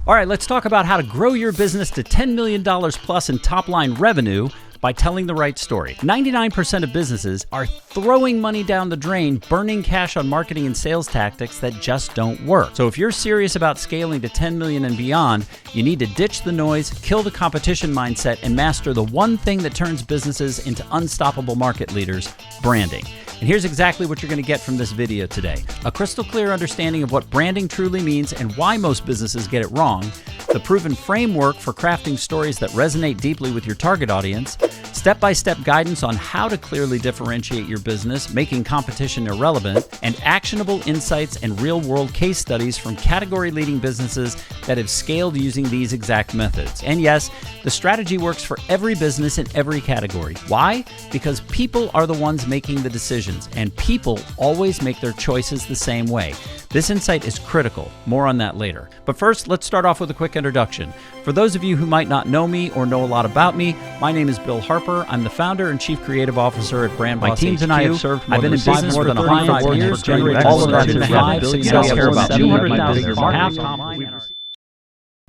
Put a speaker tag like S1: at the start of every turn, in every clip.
S1: All right, let's talk about how to grow your business to $10 million plus in top-line revenue by telling the right story. 99% of businesses are throwing money down the drain, burning cash on marketing and sales tactics that just don't work. So if you're serious about scaling to 10 million and beyond, you need to ditch the noise, kill the competition mindset, and master the one thing that turns businesses into unstoppable market leaders: branding. And here's exactly what you're going to get from this video today. A crystal clear understanding of what branding truly means and why most businesses get it wrong, the proven framework for crafting stories that resonate deeply with your target audience, step-by-step guidance on how to clearly differentiate your business, making competition irrelevant, and actionable insights and real-world case studies from category-leading businesses that have scaled using these exact methods. And yes, the strategy works for every business in every category. Why? Because people are the ones making the decisions, and people always make their choices the same way. This insight is critical. More on that later. But first, let's start off with a quick introduction. For those of you who might not know me or know a lot about me, my name is Bill Harper. I'm the founder and chief creative officer at BrandBossHQ.
S2: My teams and I have served
S1: I've been in business more than 105 years, generating all of that in 5 success.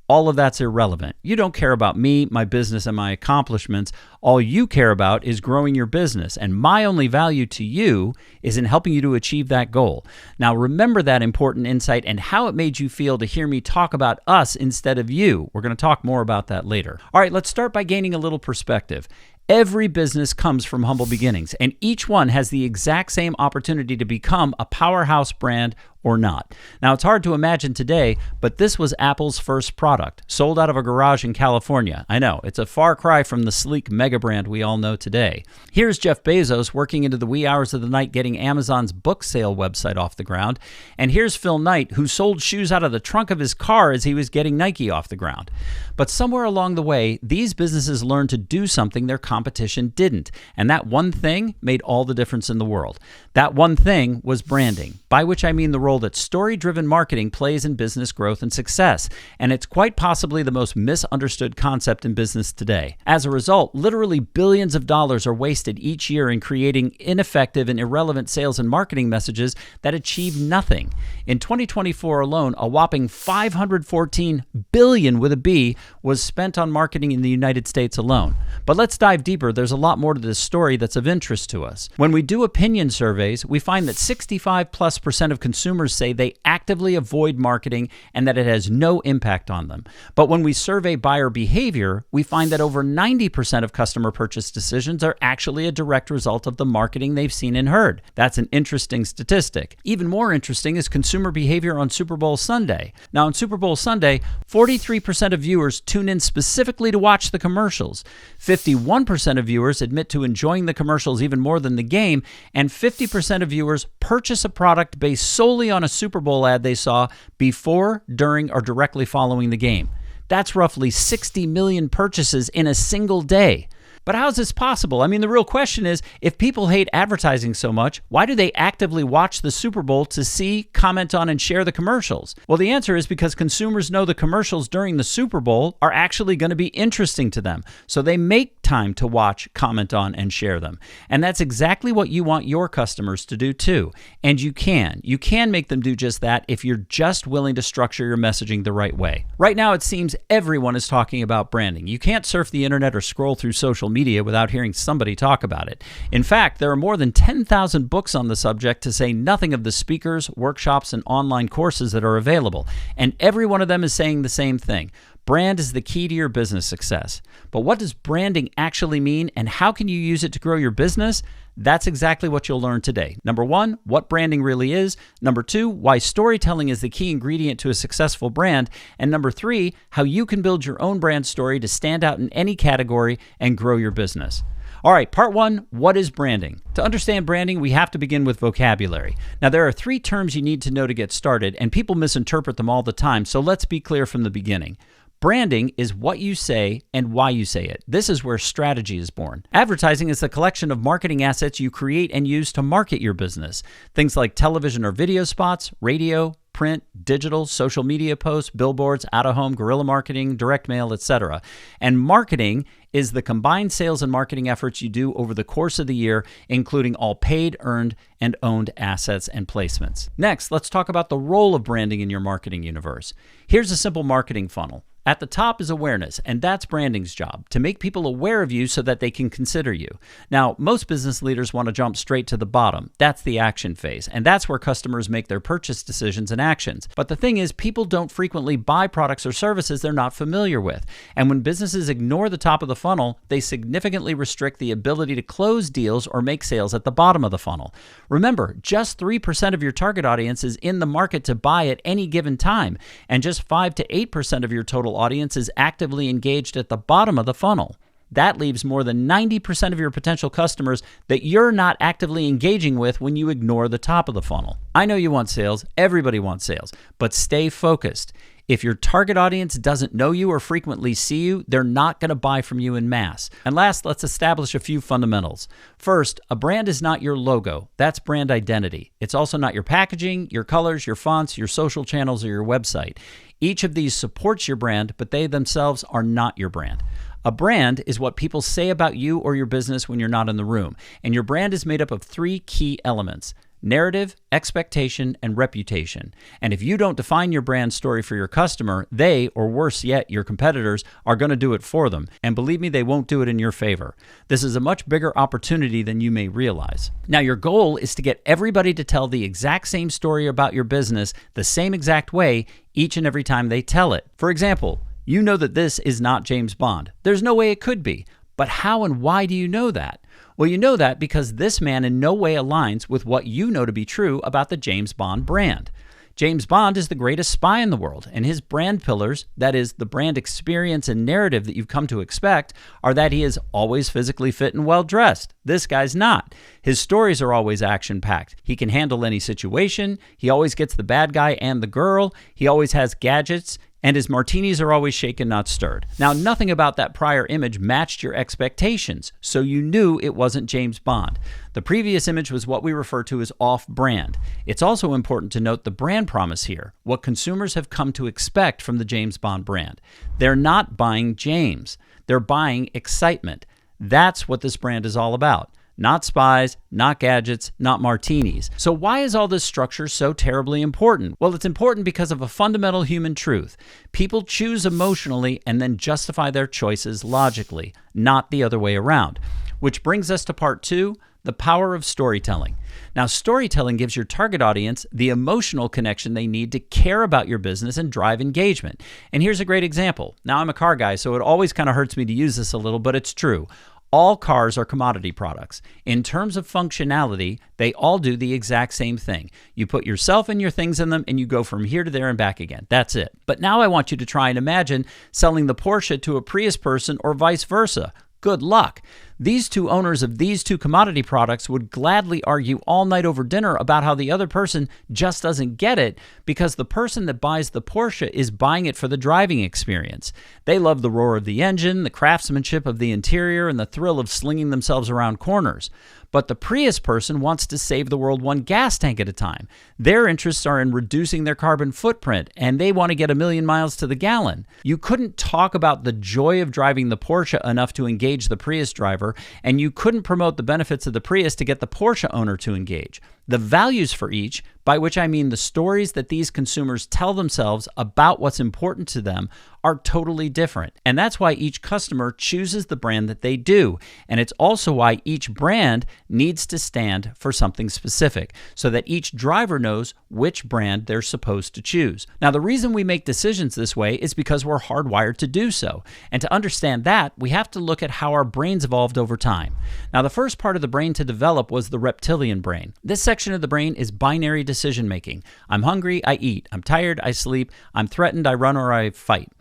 S1: All of that's irrelevant. You don't care about me, my business, and my accomplishments. All you care about is growing your business, and my only value to you is in helping you to achieve that goal. Now, remember that important insight and how it made you feel to hear me talk about us instead of you. We're going to talk more about that later. All right, let's start by gaining a little perspective. Every business comes from humble beginnings, and each one has the exact same opportunity to become a powerhouse brand or not. Now, it's hard to imagine today, but this was Apple's first product, sold out of a garage in California. I know, it's a far cry from the sleek mega brand we all know today. Here's Jeff Bezos working into the wee hours of the night getting Amazon's book sale website off the ground. And here's Phil Knight, who sold shoes out of the trunk of his car as he was getting Nike off the ground. But somewhere along the way, these businesses learned to do something their competition didn't. And that one thing made all the difference in the world. That one thing was branding, by which I mean the role that story-driven marketing plays in business growth and success, and it's quite possibly the most misunderstood concept in business today. As a result, literally billions of dollars are wasted each year in creating ineffective and irrelevant sales and marketing messages that achieve nothing. In 2024 alone, a whopping $514 billion with a B was spent on marketing in the United States alone. But let's dive deeper. There's a lot more to this story that's of interest to us. When we do opinion surveys, we find that 65+% of consumers say they actively avoid marketing and that it has no impact on them. But when we survey buyer behavior, we find that over 90% of customer purchase decisions are actually a direct result of the marketing they've seen and heard. That's an interesting statistic. Even more interesting is consumer behavior on Super Bowl Sunday. Now, on Super Bowl Sunday, 43% of viewers tune in specifically to watch the commercials. 51% of viewers admit to enjoying the commercials even more than the game, and 50% of viewers purchase a product based solely on a Super Bowl ad they saw before, during, or directly following the game. That's roughly 60 million purchases in a single day. But how is this possible? I mean, the real question is, if people hate advertising so much, why do they actively watch the Super Bowl to see, comment on, and share the commercials? Well, the answer is because consumers know the commercials during the Super Bowl are actually going to be interesting to them. So they make time to watch, comment on, and share them. And that's exactly what you want your customers to do too. And you can. You can make them do just that if you're just willing to structure your messaging the right way. Right now, it seems everyone is talking about branding. You can't surf the internet or scroll through social media without hearing somebody talk about it. In fact, there are more than 10,000 books on the subject, to say nothing of the speakers, workshops, and online courses that are available. And every one of them is saying the same thing. Brand is the key to your business success. But what does branding actually mean, and how can you use it to grow your business? That's exactly what you'll learn today. Number one, what branding really is. Number two, why storytelling is the key ingredient to a successful brand. And number three, how you can build your own brand story to stand out in any category and grow your business. All right, part one, what is branding? To understand branding, we have to begin with vocabulary. Now, there are 3 terms you need to know to get started, and people misinterpret them all the time, so let's be clear from the beginning. Branding is what you say and why you say it. This is where strategy is born. Advertising is the collection of marketing assets you create and use to market your business. Things like television or video spots, radio, print, digital, social media posts, billboards, out-of-home, guerrilla marketing, direct mail, etc. And marketing is the combined sales and marketing efforts you do over the course of the year, including all paid, earned, and owned assets and placements. Next, let's talk about the role of branding in your marketing universe. Here's a simple marketing funnel. At the top is awareness, and that's branding's job, to make people aware of you so that they can consider you. Now, most business leaders want to jump straight to the bottom. That's the action phase, and that's where customers make their purchase decisions and actions. But the thing is, people don't frequently buy products or services they're not familiar with. And when businesses ignore the top of the funnel, they significantly restrict the ability to close deals or make sales at the bottom of the funnel. Remember, just 3% of your target audience is in the market to buy at any given time, and just 5 to 8% of your total audience is actively engaged at the bottom of the funnel. That leaves more than 90% of your potential customers that you're not actively engaging with when you ignore the top of the funnel. I know you want sales, everybody wants sales, but stay focused. If your target audience doesn't know you or frequently see you, they're not going to buy from you in mass. And last, let's establish a few fundamentals. First, a brand is not your logo. That's brand identity. It's also not your packaging, your colors, your fonts, your social channels, or your website. Each of these supports your brand, but they themselves are not your brand. A brand is what people say about you or your business when you're not in the room. And your brand is made up of 3 key elements: narrative, expectation, and reputation. And if you don't define your brand story for your customer, they, or worse yet, your competitors, are going to do it for them. And believe me, they won't do it in your favor. This is a much bigger opportunity than you may realize. Now, your goal is to get everybody to tell the exact same story about your business the same exact way each and every time they tell it. For example, you know that this is not James Bond. There's no way it could be. But how and why do you know that? Well, you know that because this man in no way aligns with what you know to be true about the James Bond brand. James Bond is the greatest spy in the world, and his brand pillars, that is, the brand experience and narrative that you've come to expect, are that he is always physically fit and well-dressed. This guy's not. His stories are always action-packed. He can handle any situation. He always gets the bad guy and the girl. He always has gadgets. And his martinis are always shaken, not stirred. Now, nothing about that prior image matched your expectations, so you knew it wasn't James Bond. The previous image was what we refer to as off-brand. It's also important to note the brand promise here, what consumers have come to expect from the James Bond brand. They're not buying James. They're buying excitement. That's what this brand is all about. Not spies, not gadgets, not martinis. So why is all this structure so terribly important? Well, it's important because of a fundamental human truth. People choose emotionally and then justify their choices logically, not the other way around. Which brings us to part 2, the power of storytelling. Now, storytelling gives your target audience the emotional connection they need to care about your business and drive engagement. And here's a great example. Now, I'm a car guy, so it always kind of hurts me to use this a little, but it's true. All cars are commodity products. In terms of functionality, they all do the exact same thing. You put yourself and your things in them and you go from here to there and back again. That's it. But now I want you to try and imagine selling the Porsche to a Prius person or vice versa. Good luck. These two owners of these two commodity products would gladly argue all night over dinner about how the other person just doesn't get it because the person that buys the Porsche is buying it for the driving experience. They love the roar of the engine, the craftsmanship of the interior, and the thrill of slinging themselves around corners. But the Prius person wants to save the world one gas tank at a time. Their interests are in reducing their carbon footprint, and they want to get 1,000,000 miles to the gallon. You couldn't talk about the joy of driving the Porsche enough to engage the Prius driver, and you couldn't promote the benefits of the Prius to get the Porsche owner to engage. The values for each, by which I mean the stories that these consumers tell themselves about what's important to them, are totally different. And that's why each customer chooses the brand that they do. And it's also why each brand needs to stand for something specific, so that each driver knows which brand they're supposed to choose. Now, the reason we make decisions this way is because we're hardwired to do so. And to understand that, we have to look at how our brains evolved over time. Now, the first part of the brain to develop was the reptilian brain. This section of the brain is binary decision making. I'm hungry, I eat. I'm tired, I sleep. I'm threatened, I run or I fight.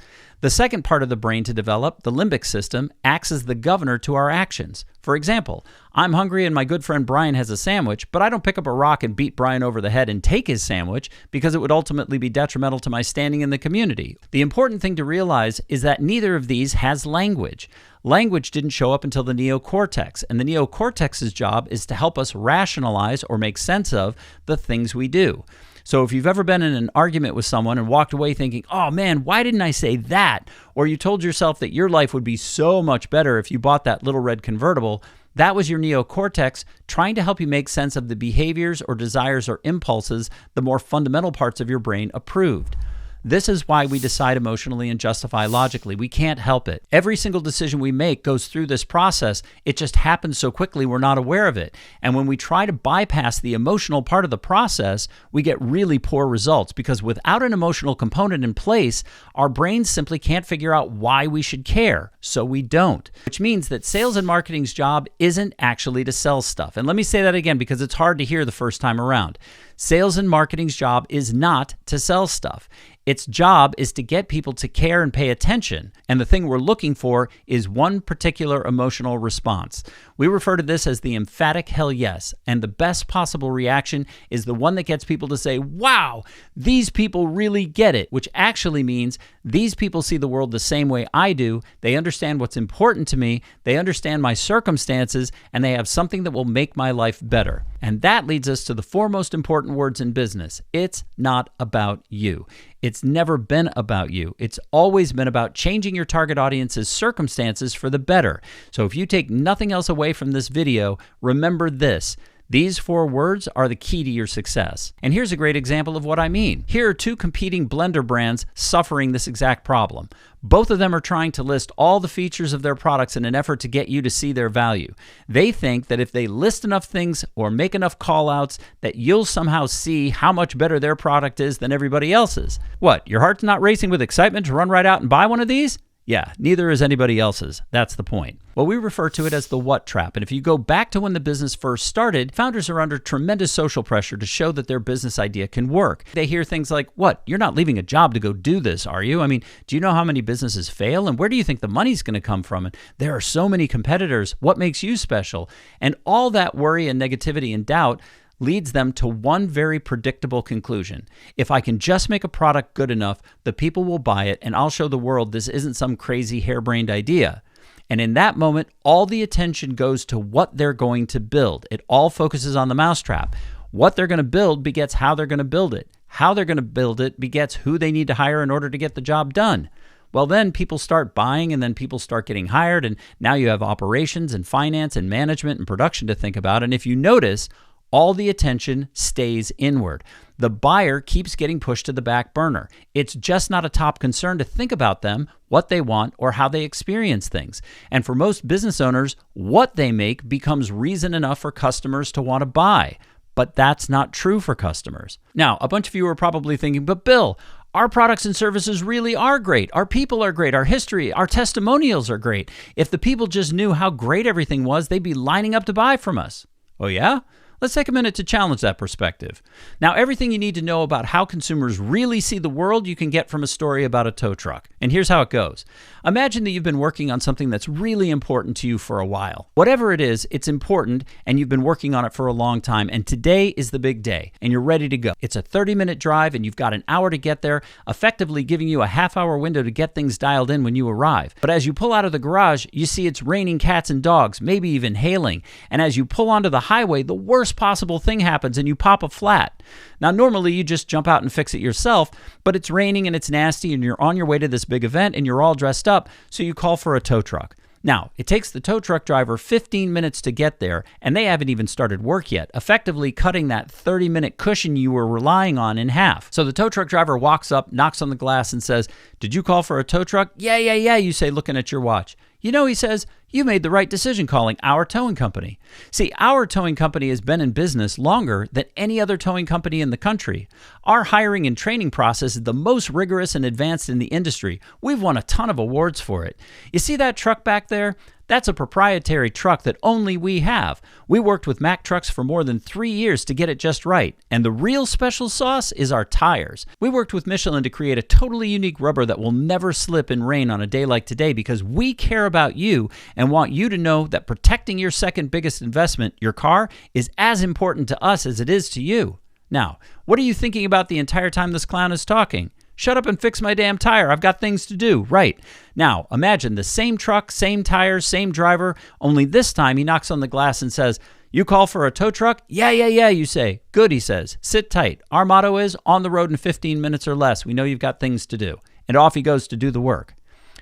S1: The second part of the brain to develop, the limbic system, acts as the governor to our actions. For example, I'm hungry and my good friend Brian has a sandwich, but I don't pick up a rock and beat Brian over the head and take his sandwich because it would ultimately be detrimental to my standing in the community. The important thing to realize is that neither of these has language. Language didn't show up until the neocortex, and the neocortex's job is to help us rationalize or make sense of the things we do. So if you've ever been in an argument with someone and walked away thinking, oh man, why didn't I say that? Or you told yourself that your life would be so much better if you bought that little red convertible, that was your neocortex trying to help you make sense of the behaviors or desires or impulses the more fundamental parts of your brain approved. This is why we decide emotionally and justify logically. We can't help it. Every single decision we make goes through this process. It just happens so quickly we're not aware of it. And when we try to bypass the emotional part of the process, we get really poor results because without an emotional component in place, our brains simply can't figure out why we should care. So we don't. Which means that sales and marketing's job isn't actually to sell stuff. And let me say that again because it's hard to hear the first time around. Sales and marketing's job is not to sell stuff. Its job is to get people to care and pay attention. And the thing we're looking for is one particular emotional response. We refer to this as the emphatic hell yes. And the best possible reaction is the one that gets people to say, wow, these people really get it, which actually means these people see the world the same way I do. They understand what's important to me. They understand my circumstances, and they have something that will make my life better. And that leads us to the four most important words in business. It's not about you. It's never been about you. It's always been about changing your target audience's circumstances for the better. So if you take nothing else away from this video, remember this. These four words are the key to your success. And here's a great example of what I mean. Here are two competing blender brands suffering this exact problem. Both of them are trying to list all the features of their products in an effort to get you to see their value. They think that if they list enough things or make enough call-outs, that you'll somehow see how much better their product is than everybody else's. What, your heart's not racing with excitement to run right out and buy one of these? Yeah, neither is anybody else's. That's the point. Well, we refer to it as the what trap. And if you go back to when the business first started, founders are under tremendous social pressure to show that their business idea can work. They hear things like, what, you're not leaving a job to go do this, are you? I mean, do you know how many businesses fail? And where do you think the money's going to come from? And there are so many competitors. What makes you special? And all that worry and negativity and doubt leads them to one very predictable conclusion. If I can just make a product good enough, the people will buy it, and I'll show the world this isn't some crazy harebrained idea. And in that moment, all the attention goes to what they're going to build. It all focuses on the mousetrap. What they're going to build begets how they're going to build it. How they're going to build it begets who they need to hire in order to get the job done. Well, then people start buying, and then people start getting hired, and now you have operations and finance and management and production to think about. And if you notice, all the attention stays inward. The buyer keeps getting pushed to the back burner. It's just not a top concern to think about them, what they want, or how they experience things. And for most business owners, what they make becomes reason enough for customers to want to buy. But that's not true for customers. Now, a bunch of you are probably thinking, but Bill, our products and services really are great. Our people are great. Our history, our testimonials are great. If the people just knew how great everything was, they'd be lining up to buy from us. Oh yeah? Let's take a minute to challenge that perspective. Now, everything you need to know about how consumers really see the world you can get from a story about a tow truck. And here's how it goes. Imagine that you've been working on something that's really important to you for a while. Whatever it is, it's important, and you've been working on it for a long time, and today is the big day, and you're ready to go. It's a 30-minute drive, and you've got an hour to get there, effectively giving you a half-hour window to get things dialed in when you arrive. But as you pull out of the garage, you see it's raining cats and dogs, maybe even hailing. And as you pull onto the highway, the worst possible thing happens, and you pop a flat. Now, normally you just jump out and fix it yourself, but it's raining and it's nasty, and you're on your way to this big event, and you're all dressed up, so you call for a tow truck. Now, it takes the tow truck driver 15 minutes to get there, and they haven't even started work yet, effectively cutting that 30-minute cushion you were relying on in half. So the tow truck driver walks up, knocks on the glass, and says, "Did you call for a tow truck?" Yeah, you say, looking at your watch. You know, he says, "You made the right decision calling our towing company." See, our towing company has been in business longer than any other towing company in the country. Our hiring and training process is the most rigorous and advanced in the industry. We've won a ton of awards for it. You see that truck back there? That's a proprietary truck that only we have. We worked with Mack Trucks for more than 3 years to get it just right. And the real special sauce is our tires. We worked with Michelin to create a totally unique rubber that will never slip in rain on a day like today because we care about you and want you to know that protecting your second biggest investment, your car, is as important to us as it is to you. Now, what are you thinking about the entire time this clown is talking? Shut up and fix my damn tire. I've got things to do. Right. Now, imagine the same truck, same tires, same driver, only this time he knocks on the glass and says, You call for a tow truck? Yeah, you say. Good, he says. Sit tight. Our motto is on the road in 15 minutes or less. We know you've got things to do. And off he goes to do the work.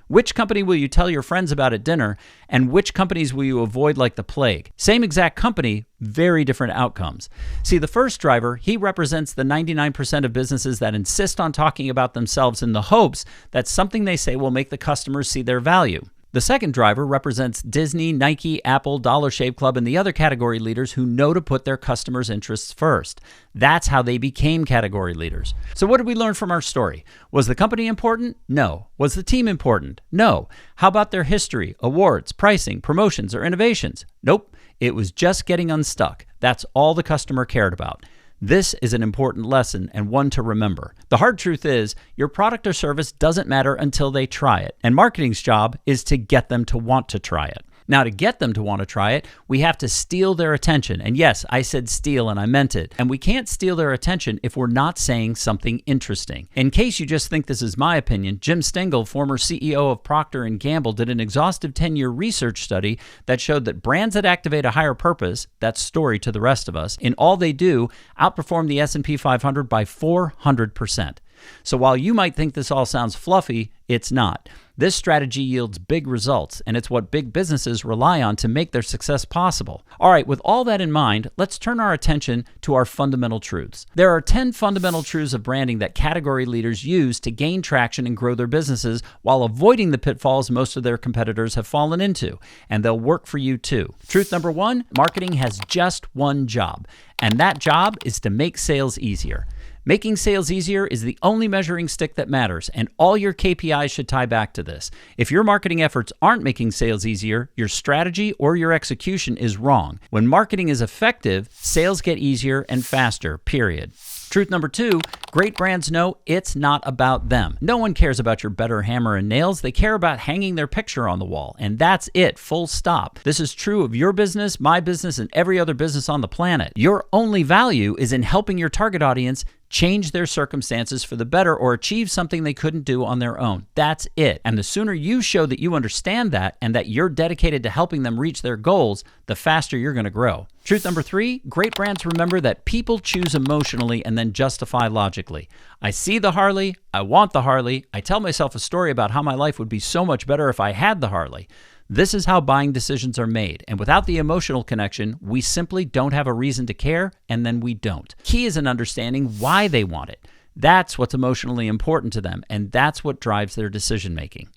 S1: Which company will you tell your friends about at dinner, and which companies will you avoid like the plague? Same exact company, very different outcomes. See, the first driver, he represents the 99% of businesses that insist on talking about themselves in the hopes that something they say will make the customers see their value. The second driver represents Disney, Nike, Apple, Dollar Shave Club, and the other category leaders who know to put their customers' interests first. That's how they became category leaders. So what did we learn from our story? Was the company important? No. Was the team important? No. How about their history, awards, pricing, promotions, or innovations? Nope. It was just getting unstuck. That's all the customer cared about. This is an important lesson and one to remember. The hard truth is, your product or service doesn't matter until they try it, and marketing's job is to get them to want to try it. Now, to get them to want to try it, we have to steal their attention. And yes, I said steal and I meant it. And we can't steal their attention if we're not saying something interesting. In case you just think this is my opinion, Jim Stengel, former CEO of Procter & Gamble, did an exhaustive 10-year research study that showed that brands that activate a higher purpose, that's story to the rest of us, in all they do, outperform the S&P 500 by 400%. So while you might think this all sounds fluffy, it's not. This strategy yields big results, and it's what big businesses rely on to make their success possible. All right, with all that in mind, let's turn our attention to our fundamental truths. There are 10 fundamental truths of branding that category leaders use to gain traction and grow their businesses while avoiding the pitfalls most of their competitors have fallen into, and they'll work for you too. Truth number 1, marketing has just one job, and that job is to make sales easier. Making sales easier is the only measuring stick that matters, and all your KPIs should tie back to this. If your marketing efforts aren't making sales easier, your strategy or your execution is wrong. When marketing is effective, sales get easier and faster, period. Truth number 2, great brands know it's not about them. No one cares about your better hammer and nails. They care about hanging their picture on the wall, and that's it, full stop. This is true of your business, my business, and every other business on the planet. Your only value is in helping your target audience change their circumstances for the better or achieve something they couldn't do on their own. That's it. And the sooner you show that you understand that and that you're dedicated to helping them reach their goals, the faster you're going to grow. Truth number 3, great brands remember that people choose emotionally and then justify logically. I see the Harley, I want the Harley, I tell myself a story about how my life would be so much better if I had the Harley. This is how buying decisions are made, and without the emotional connection, we simply don't have a reason to care, and then we don't. Key is in understanding why they want it. That's what's emotionally important to them, and that's what drives their decision making.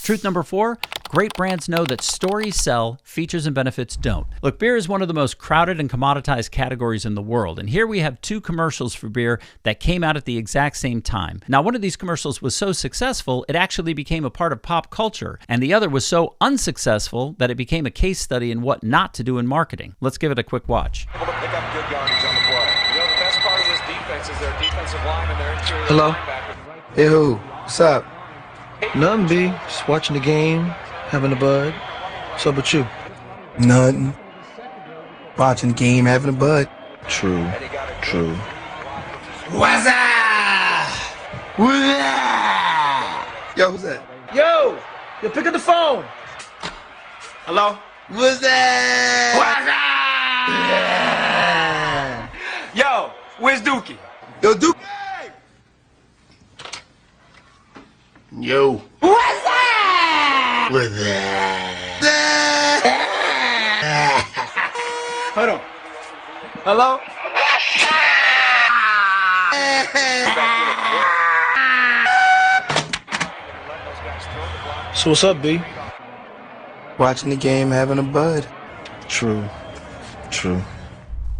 S1: Truth number 4, great brands know that stories sell, features and benefits don't. Look, beer is one of the most crowded and commoditized categories in the world, and here we have 2 commercials for beer that came out at the exact same time. Now, one of these commercials was so successful, it actually became a part of pop culture, and the other was so unsuccessful that it became a case study in what not to do in marketing. Let's give it a quick watch.
S2: Able to pick up good yardage on the play. You know, the best part of this defense is their defensive line and their interior
S3: Hello?
S2: linebacker.
S3: Hey, who? What's up? Nothing, B. Just watching the game, having a bud. What's up with you?
S4: Nothing. Watching the game, having a bud.
S3: True. True.
S4: What's up? What's up? Yo, who's that?
S3: Yo, pick up the phone.
S4: Hello? What's that?
S2: What's up? Yo, where's Dookie?
S4: Yo, Duke. Yo.
S2: What's up?
S4: What's that?
S2: Hold on. Hello?
S3: So what's up, B?
S4: Watching the game, having a bud.
S3: True.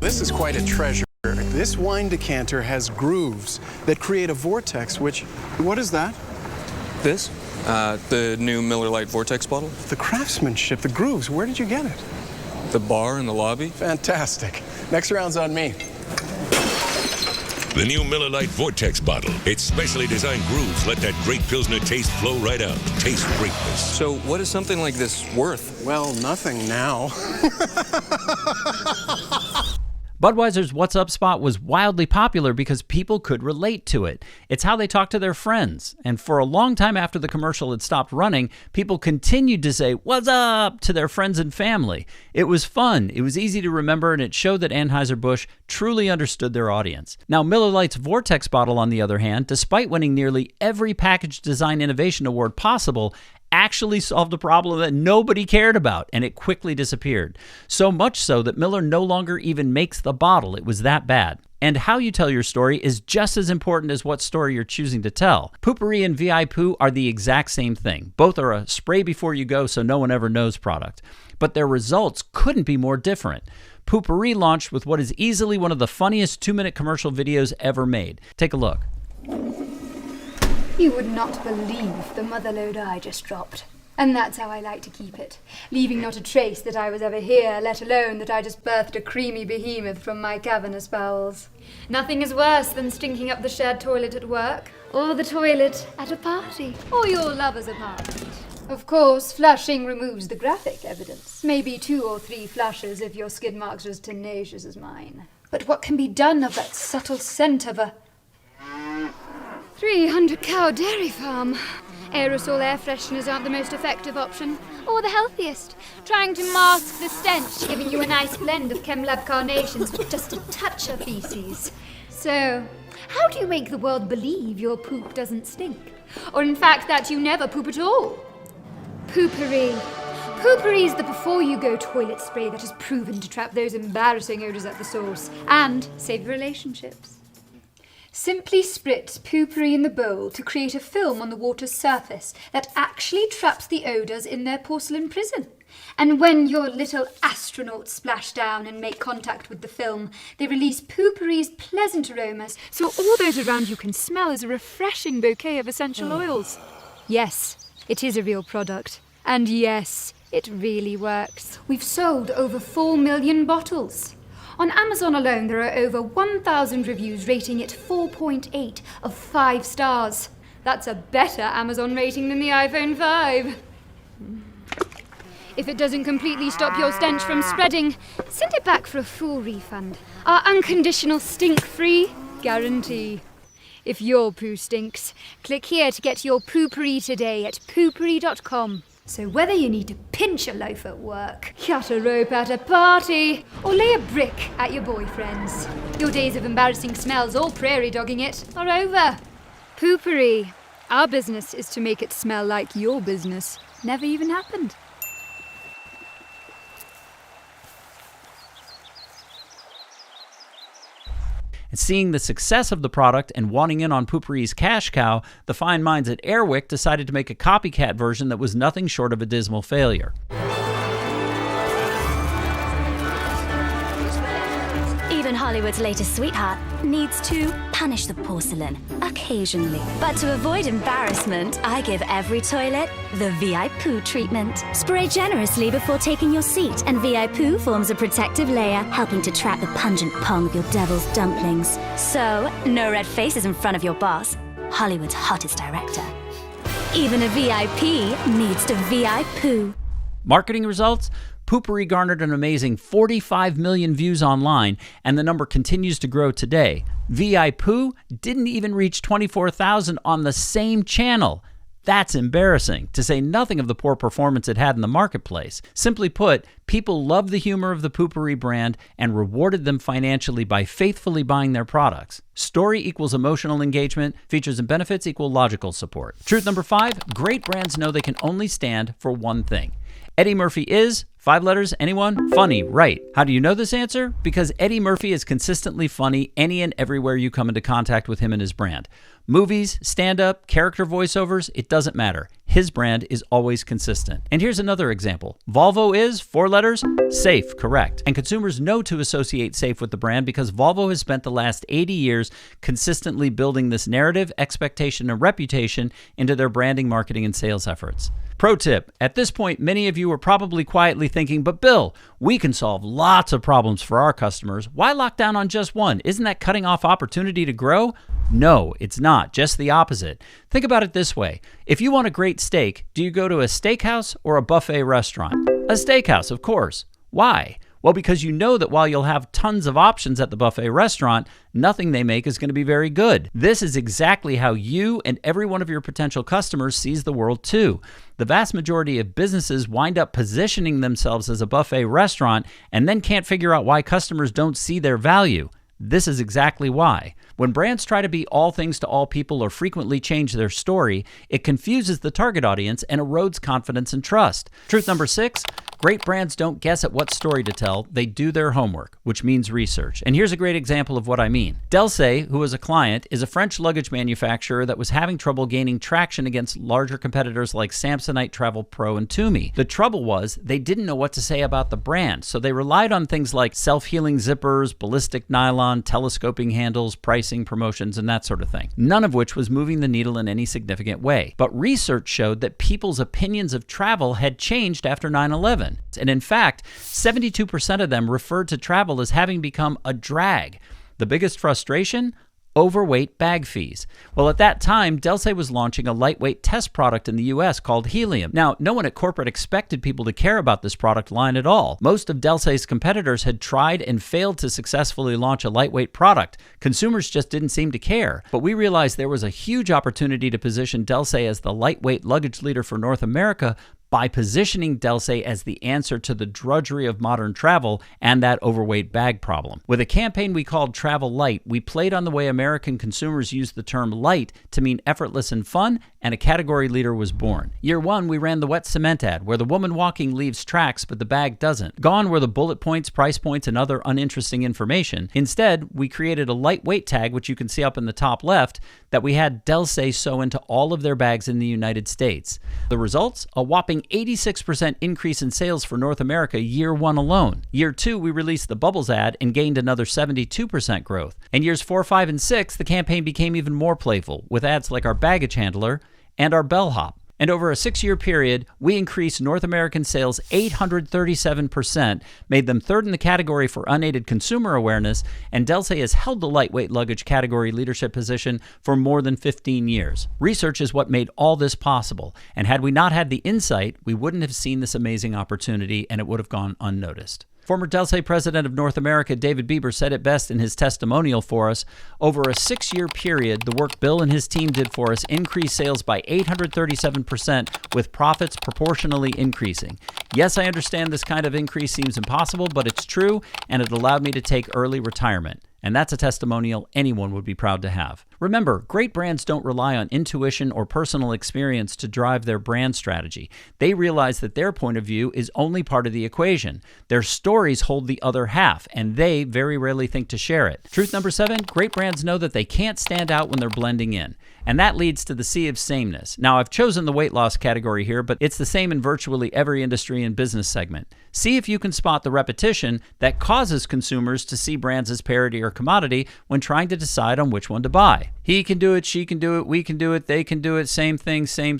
S5: This is quite a treasure. This wine decanter has grooves that create a vortex, which, what is that?
S6: This? The new Miller Lite Vortex bottle?
S5: The craftsmanship, the grooves, where did you get it?
S6: The bar in the lobby?
S5: Fantastic. Next round's on me.
S7: The new Miller Lite Vortex bottle. Its specially designed grooves let that great Pilsner taste flow right out. Taste greatness.
S6: So what is something like this worth?
S5: Well, nothing now.
S1: Budweiser's What's Up spot was wildly popular because people could relate to it. It's how they talk to their friends. And for a long time after the commercial had stopped running, people continued to say, "What's up?" to their friends and family. It was fun, it was easy to remember, and it showed that Anheuser-Busch truly understood their audience. Now, Miller Lite's Vortex bottle, on the other hand, despite winning nearly every package design innovation award possible, actually solved a problem that nobody cared about, and it quickly disappeared. So much so that Miller no longer even makes the bottle. It was that bad. And how you tell your story is just as important as what story you're choosing to tell. Poopery and VI Poo are the exact same thing. Both are a spray before you go so no one ever knows product. But their results couldn't be more different. Poopery launched with what is easily one of the funniest 2-minute commercial videos ever made. Take a look.
S8: You would not believe the motherload I just dropped. And that's how I like to keep it, leaving not a trace that I was ever here, let alone that I just birthed a creamy behemoth from my cavernous bowels. Nothing is worse than stinking up the shared toilet at work, or the toilet at a party, or your lover's apartment. Of course, flushing removes the graphic evidence. Maybe 2 or 3 flushes if your skid marks are as tenacious as mine. But what can be done of that subtle scent of a 300-cow dairy farm? Aerosol air fresheners aren't the most effective option, or the healthiest. Trying to mask the stench, giving you a nice blend of ChemLab carnations with just a touch of feces. So, how do you make the world believe your poop doesn't stink? Or in fact that you never poop at all? Poopery. Poopery is the before-you-go toilet spray that has proven to trap those embarrassing odours at the source and save relationships. Simply spritz poopery in the bowl to create a film on the water's surface that actually traps the odours in their porcelain prison. And when your little astronauts splash down and make contact with the film, they release poopery's pleasant aromas, so all those around you can smell as a refreshing bouquet of essential oils. Yes, it is a real product. And yes, it really works. We've sold over 4 million bottles. On Amazon alone, there are over 1,000 reviews rating it 4.8 of 5 stars. That's a better Amazon rating than the iPhone 5. If it doesn't completely stop your stench from spreading, send it back for a full refund. Our unconditional stink-free guarantee. If your poo stinks, click here to get your poopery today at poopery.com. So whether you need to pinch a loaf at work, cut a rope at a party, or lay a brick at your boyfriend's, your days of embarrassing smells or prairie dogging it are over. Poopery. Our business is to make it smell like your business never even happened.
S1: Seeing the success of the product and wanting in on Poopery's cash cow, the fine minds at Airwick decided to make a copycat version that was nothing short of a dismal failure.
S9: Even Hollywood's latest sweetheart needs to punish the porcelain occasionally. But to avoid embarrassment, I give every toilet the VI Poo treatment. Spray generously before taking your seat, and VI Poo forms a protective layer, helping to trap the pungent pong of your devil's dumplings. So, no red faces in front of your boss, Hollywood's hottest director. Even a VIP needs to VI Poo.
S1: Marketing results? Poopery garnered an amazing 45 million views online, and the number continues to grow today. VI Poo didn't even reach 24,000 on the same channel. That's embarrassing, to say nothing of the poor performance it had in the marketplace. Simply put, people loved the humor of the Poopery brand and rewarded them financially by faithfully buying their products. Story equals emotional engagement. Features and benefits equal logical support. Truth number 5, great brands know they can only stand for one thing. Eddie Murphy is, 5 letters, anyone? Funny, right. How do you know this answer? Because Eddie Murphy is consistently funny any and everywhere you come into contact with him and his brand. Movies, stand-up, character voiceovers, it doesn't matter. His brand is always consistent. And here's another example. Volvo is, 4 letters, safe, correct. And consumers know to associate safe with the brand because Volvo has spent the last 80 years consistently building this narrative, expectation, and reputation into their branding, marketing, and sales efforts. Pro tip, at this point, many of you are probably quietly thinking, but Bill, we can solve lots of problems for our customers. Why lock down on just one? Isn't that cutting off opportunity to grow? No, it's not. Just the opposite. Think about it this way. If you want a great steak, do you go to a steakhouse or a buffet restaurant? A steakhouse, of course. Why? Well, because you know that while you'll have tons of options at the buffet restaurant, nothing they make is going to be very good. This is exactly how you and every one of your potential customers sees the world too. The vast majority of businesses wind up positioning themselves as a buffet restaurant and then can't figure out why customers don't see their value. This is exactly why. When brands try to be all things to all people or frequently change their story, it confuses the target audience and erodes confidence and trust. Truth number 6, great brands don't guess at what story to tell, they do their homework, which means research. And here's a great example of what I mean. Delsey, who is a client, is a French luggage manufacturer that was having trouble gaining traction against larger competitors like Samsonite, Travel Pro, and Tumi. The trouble was they didn't know what to say about the brand, so they relied on things like self-healing zippers, ballistic nylon, telescoping handles, pricing, promotions, and that sort of thing, none of which was moving the needle in any significant way. But research showed that people's opinions of travel had changed after 9/11. And in fact, 72% of them referred to travel as having become a drag. The biggest frustration? Overweight bag fees. Well, at that time, Delsey was launching a lightweight test product in the US called Helium. Now, no one at corporate expected people to care about this product line at all. Most of Delsey's competitors had tried and failed to successfully launch a lightweight product. Consumers just didn't seem to care. But we realized there was a huge opportunity to position Delsey as the lightweight luggage leader for North America by positioning Delsey as the answer to the drudgery of modern travel and that overweight bag problem. With a campaign we called Travel Light, we played on the way American consumers used the term light to mean effortless and fun, and a category leader was born. Year 1, we ran the wet cement ad, where the woman walking leaves tracks but the bag doesn't. Gone were the bullet points, price points, and other uninteresting information. Instead, we created a lightweight tag, which you can see up in the top left, that we had Delsey sew into all of their bags in the United States. The results? A whopping 86% increase in sales for North America year 1 alone. Year 2, we released the Bubbles ad and gained another 72% growth. And years 4, 5, and 6, the campaign became even more playful, with ads like our baggage handler and our bellhop. And over a 6-year period, we increased North American sales 837%, made them third in the category for unaided consumer awareness, and Delsey has held the lightweight luggage category leadership position for more than 15 years. Research is what made all this possible, and had we not had the insight, we wouldn't have seen this amazing opportunity, and it would have gone unnoticed. Former Delsey president of North America, David Bieber, said it best in his testimonial for us. Over a 6-year period, the work Bill and his team did for us increased sales by 837%, with profits proportionally increasing. Yes, I understand this kind of increase seems impossible, but it's true, and it allowed me to take early retirement. And that's a testimonial anyone would be proud to have. Remember, great brands don't rely on intuition or personal experience to drive their brand strategy. They realize that their point of view is only part of the equation. Their stories hold the other half, and they very rarely think to share it. Truth number 7, great brands know that they can't stand out when they're blending in. And that leads to the sea of sameness. Now, I've chosen the weight loss category here, but it's the same in virtually every industry and business segment. See if you can spot the repetition that causes consumers to see brands as parity or commodity when trying to decide on which one to buy. He can do it, she can do it, we can do it, they can do it, same thing, same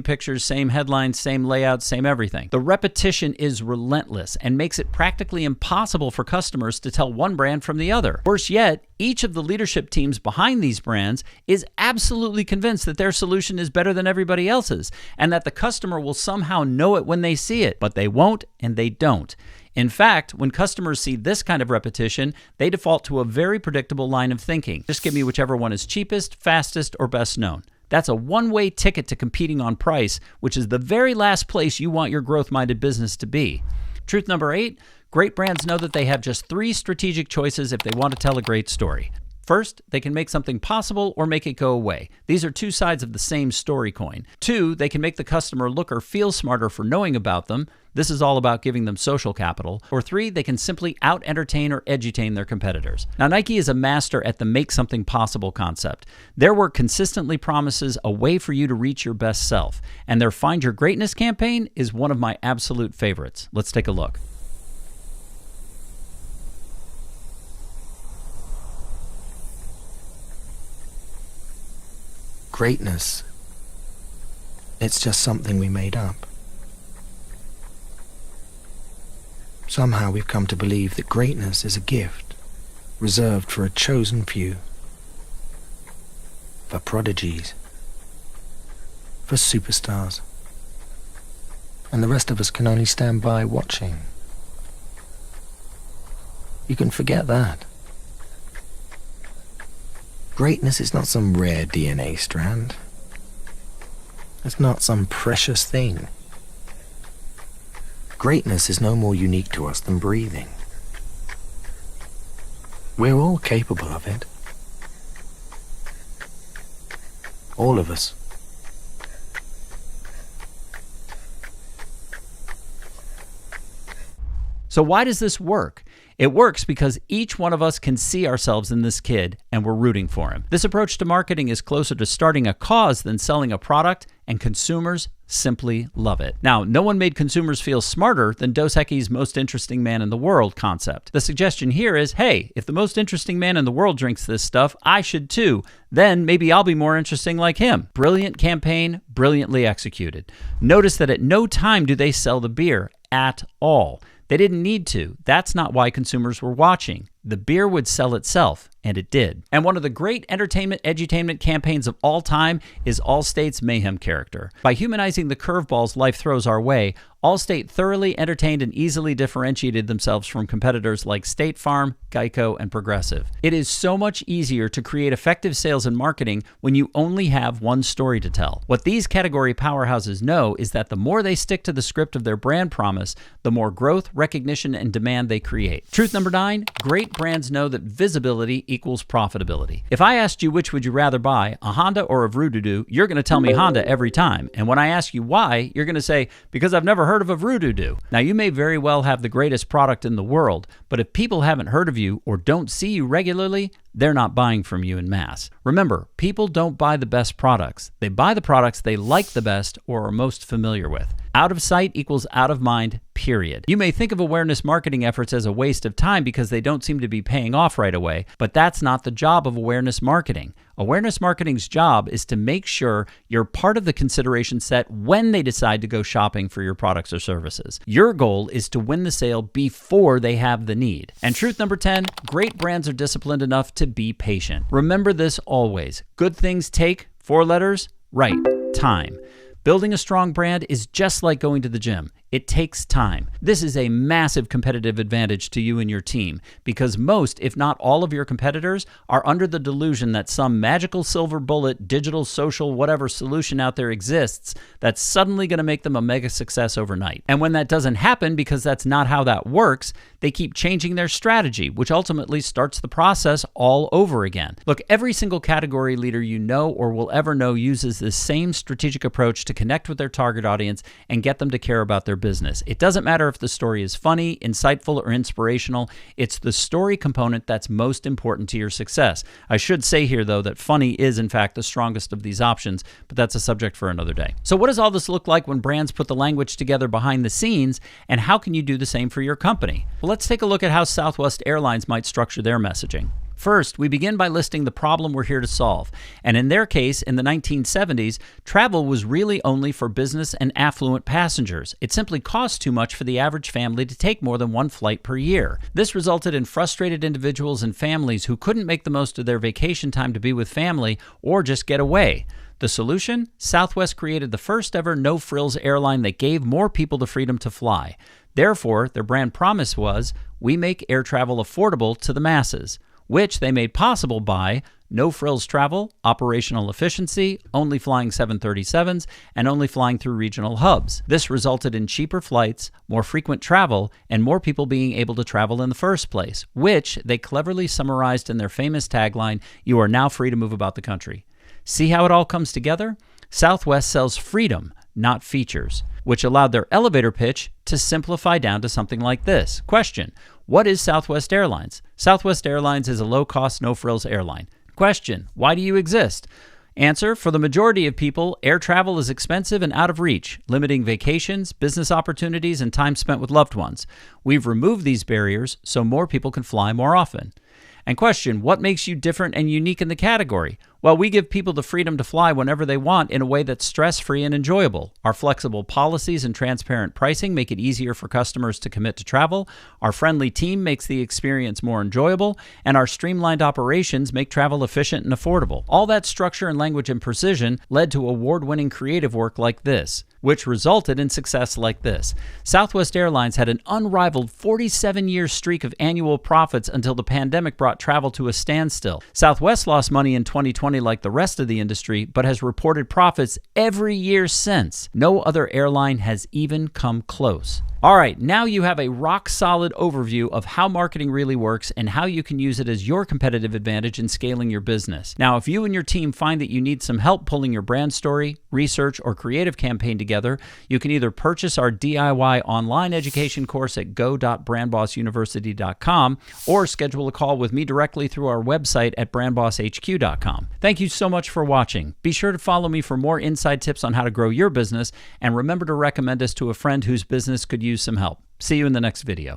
S1: pictures, same headlines, same layouts, same everything. The repetition is relentless and makes it practically impossible for customers to tell one brand from the other. Worse yet, each of the leadership teams behind these brands is absolutely convinced that their solution is better than everybody else's, and that the customer will somehow know it when they see it, but they won't and they don't. In fact, when customers see this kind of repetition, they default to a very predictable line of thinking. Just give me whichever one is cheapest, fastest, or best known. That's a one-way ticket to competing on price, which is the very last place you want your growth-minded business to be. Truth number 8, great brands know that they have just 3 strategic choices if they want to tell a great story. First, they can make something possible or make it go away. These are 2 sides of the same story coin. 2, they can make the customer look or feel smarter for knowing about them. This is all about giving them social capital. Or 3, they can simply out-entertain or edutain their competitors. Now, Nike is a master at the make something possible concept. Their work consistently promises a way for you to reach your best self. And their Find Your Greatness campaign is one of my absolute favorites. Let's take a look.
S4: Greatness. It's just something we made up. Somehow we've come to believe that greatness is a gift reserved for a chosen few, for prodigies, for superstars, and the rest of us can only stand by watching. you can forget that. Greatness is not some rare DNA strand. It's not some precious thing. Greatness is no more unique to us than breathing. We're all capable of it. All of us.
S1: So why does this work? It works because each one of us can see ourselves in this kid and we're rooting for him. This approach to marketing is closer to starting a cause than selling a product, and consumers simply love it. Now, no one made consumers feel smarter than Dos Equis' most interesting man in the world concept. The suggestion here is, hey, if the most interesting man in the world drinks this stuff, I should too. Then maybe I'll be more interesting like him. Brilliant campaign, brilliantly executed. Notice that at no time do they sell the beer at all. They didn't need to. That's not why consumers were watching. The beer would sell itself, and it did. And one of the great entertainment edutainment campaigns of all time is Allstate's Mayhem character. By humanizing the curveballs life throws our way, Allstate thoroughly entertained and easily differentiated themselves from competitors like State Farm, Geico, and Progressive. It is so much easier to create effective sales and marketing when you only have one story to tell. What these category powerhouses know is that the more they stick to the script of their brand promise, the more growth, recognition, and demand they create. Truth number 9, great brands know that visibility equals profitability. If I asked you which would you rather buy, a Honda or a Vroom-Doo, you're going to tell me Honda every time. And when I ask you why, you're going to say, because I've never heard of a Vroom-Doo. Now, you may very well have the greatest product in the world, but if people haven't heard of you or don't see you regularly, they're not buying from you in mass. Remember, people don't buy the best products. They buy the products they like the best or are most familiar with. Out of sight equals out of mind, period. You may think of awareness marketing efforts as a waste of time because they don't seem to be paying off right away, but that's not the job of awareness marketing. Awareness marketing's job is to make sure you're part of the consideration set when they decide to go shopping for your products or services. Your goal is to win the sale before they have the need. And truth number 10, great brands are disciplined enough to be patient. Remember this always. Good things take, 4 letters, right, time. Building a strong brand is just like going to the gym. It takes time. This is a massive competitive advantage to you and your team because most, if not all of your competitors are under the delusion that some magical silver bullet, digital, social, whatever solution out there exists that's suddenly going to make them a mega success overnight. And when that doesn't happen, because that's not how that works, they keep changing their strategy, which ultimately starts the process all over again. Look, every single category leader you know or will ever know uses this same strategic approach to connect with their target audience and get them to care about their business. It doesn't matter if the story is funny, insightful, or inspirational. It's the story component that's most important to your success. I should say here, though, that funny is, in fact, the strongest of these options, but that's a subject for another day. So what does all this look like when brands put the language together behind the scenes, and how can you do the same for your company? Well, let's take a look at how Southwest Airlines might structure their messaging. First, we begin by listing the problem we're here to solve. And in their case, in the 1970s, travel was really only for business and affluent passengers. It simply cost too much for the average family to take more than one flight per year. This resulted in frustrated individuals and families who couldn't make the most of their vacation time to be with family or just get away. The solution? Southwest created the first ever no-frills airline that gave more people the freedom to fly. Therefore, their brand promise was, we make air travel affordable to the masses, which they made possible by no-frills travel, operational efficiency, only flying 737s, and only flying through regional hubs. This resulted in cheaper flights, more frequent travel, and more people being able to travel in the first place, which they cleverly summarized in their famous tagline, you are now free to move about the country. See how it all comes together? Southwest sells freedom, not features, which allowed their elevator pitch to simplify down to something like this. Question: what is Southwest Airlines? Southwest Airlines is a low-cost, no-frills airline. Question: why do you exist? Answer: for the majority of people, air travel is expensive and out of reach, limiting vacations, business opportunities, and time spent with loved ones. We've removed these barriers so more people can fly more often. And question: what makes you different and unique in the category? Well, we give people the freedom to fly whenever they want in a way that's stress-free and enjoyable. Our flexible policies and transparent pricing make it easier for customers to commit to travel. Our friendly team makes the experience more enjoyable, and our streamlined operations make travel efficient and affordable. All that structure and language and precision led to award-winning creative work like this, which resulted in success like this. Southwest Airlines had an unrivaled 47-year streak of annual profits until the pandemic brought travel to a standstill. Southwest lost money in 2020 like the rest of the industry, but has reported profits every year since. No other airline has even come close. All right, now you have a rock-solid overview of how marketing really works and how you can use it as your competitive advantage in scaling your business. Now, if you and your team find that you need some help pulling your brand story, research, or creative campaign together, you can either purchase our DIY online education course at go.brandbossuniversity.com or schedule a call with me directly through our website at brandbosshq.com. Thank you so much for watching. Be sure to follow me for more inside tips on how to grow your business, and remember to recommend us to a friend whose business could use some help. See you in the next video.